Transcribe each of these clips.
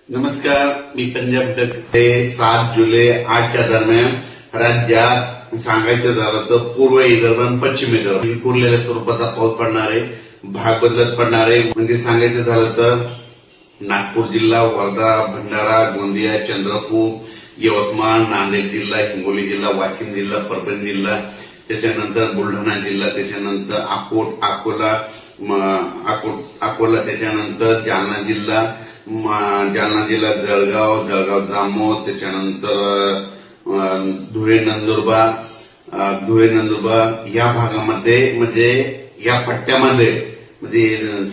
नमस्कार, मी पंजाब डक. 7 जुलै 8च्या दरम्यान राज्यात सांगायचं झालं तर पूर्व विदर्भ आणि पश्चिम विदर्भ विखुरलेल्या स्वरूपाचा पाऊस पडणार आहे. भाग बदलत पडणार आहे. म्हणजे सांगायचं झालं तर नागपूर जिल्हा, वर्धा, भंडारा, गोंदिया, चंद्रपूर, यवतमाळ, नांदेड जिल्हा, हिंगोली जिल्हा, वाशिम जिल्हा, परभणी जिल्हा, त्याच्यानंतर बुलढाणा जिल्हा, त्याच्यानंतर अकोला, त्याच्यानंतर जालना जिल्हा, जळगाव जामोद, त्याच्यानंतर धुळे नंदुरबार या भागामध्ये म्हणजे या पट्ट्यामध्ये म्हणजे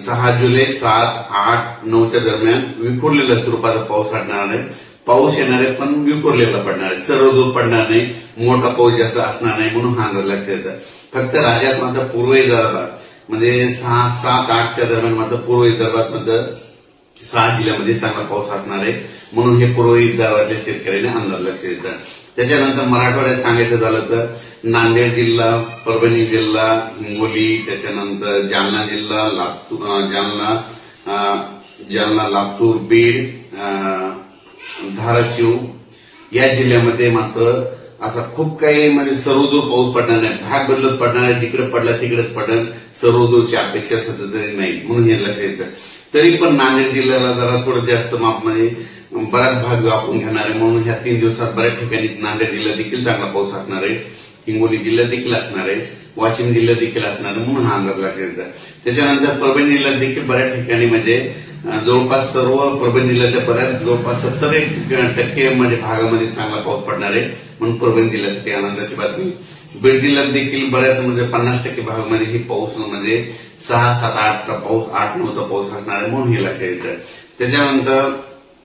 6 जुलै 7, 8, 9च्या दरम्यान विखुरलेल्या स्वरूपाचा पाऊस पडणार आहे. पाऊस येणार आहे पण विखुरलेला पडणार आहे. सर्वदूर पडणार नाही. मोठा पाऊस जास्त असणार नाही म्हणून हा अंदाज लक्षात येतं. फक्त राज्यात मात्र पूर्व विदर्भात म्हणजे 6, 7, 8च्या दरम्यान मात्र पूर्व विदर्भात मात्र 6 जिल्ह्यामध्ये चांगला पाऊस असणार आहे म्हणून हे पूर्व विदर्भातल्या शेतकऱ्यांना अंदाज लक्षात येतं. त्याच्यानंतर मराठवाड्यात सांगायचं झालं तर नांदेड जिल्हा, परभणी जिल्हा, हिंगोली, त्याच्यानंतर जालना जिल्हा, लातूर, बीड, धाराशिव या जिल्ह्यामध्ये मात्र असा खूप काही म्हणजे सर्वदूर पाऊस पडणार नाही. भाग बदलत पडणार आहे. जिकडे पडला तिकडेच पडेल. सर्वदूरची अपेक्षा सध्या तरी नाही म्हणून हे लक्षात येतं. तरी पण नांदेड जिल्ह्याला जरा थोडं जास्त मापमध्ये बराच भाग व्यापून घेणार आहे म्हणून ह्या 3 दिवसात बऱ्याच ठिकाणी नांदेड जिल्ह्यात देखील चांगला पाऊस असणार आहे. हिंगोली जिल्ह्यात देखील असणार आहे. वाशिम जिल्ह्यात देखील असणार आहे म्हणून हा अंदाज लक्षात येतो. त्याच्यानंतर परभणी जिल्ह्यात देखील बऱ्याच ठिकाणी म्हणजे जवळपास सर्व परभणी जिल्ह्याच्या बऱ्याच जवळपास 70% म्हणजे भागामध्ये चांगला पाऊस पडणार आहे म्हणून परभणी जिल्ह्यासाठी आनंदाची बातमी. बीड जिल्ह्यात देखील बऱ्याच म्हणजे 50% भागामध्ये ही पाऊस म्हणजे 6, 7, 8चा पाऊस, 8, 9चा पाऊस असणार आहे म्हणून हे लक्षात येतं. त्याच्यानंतर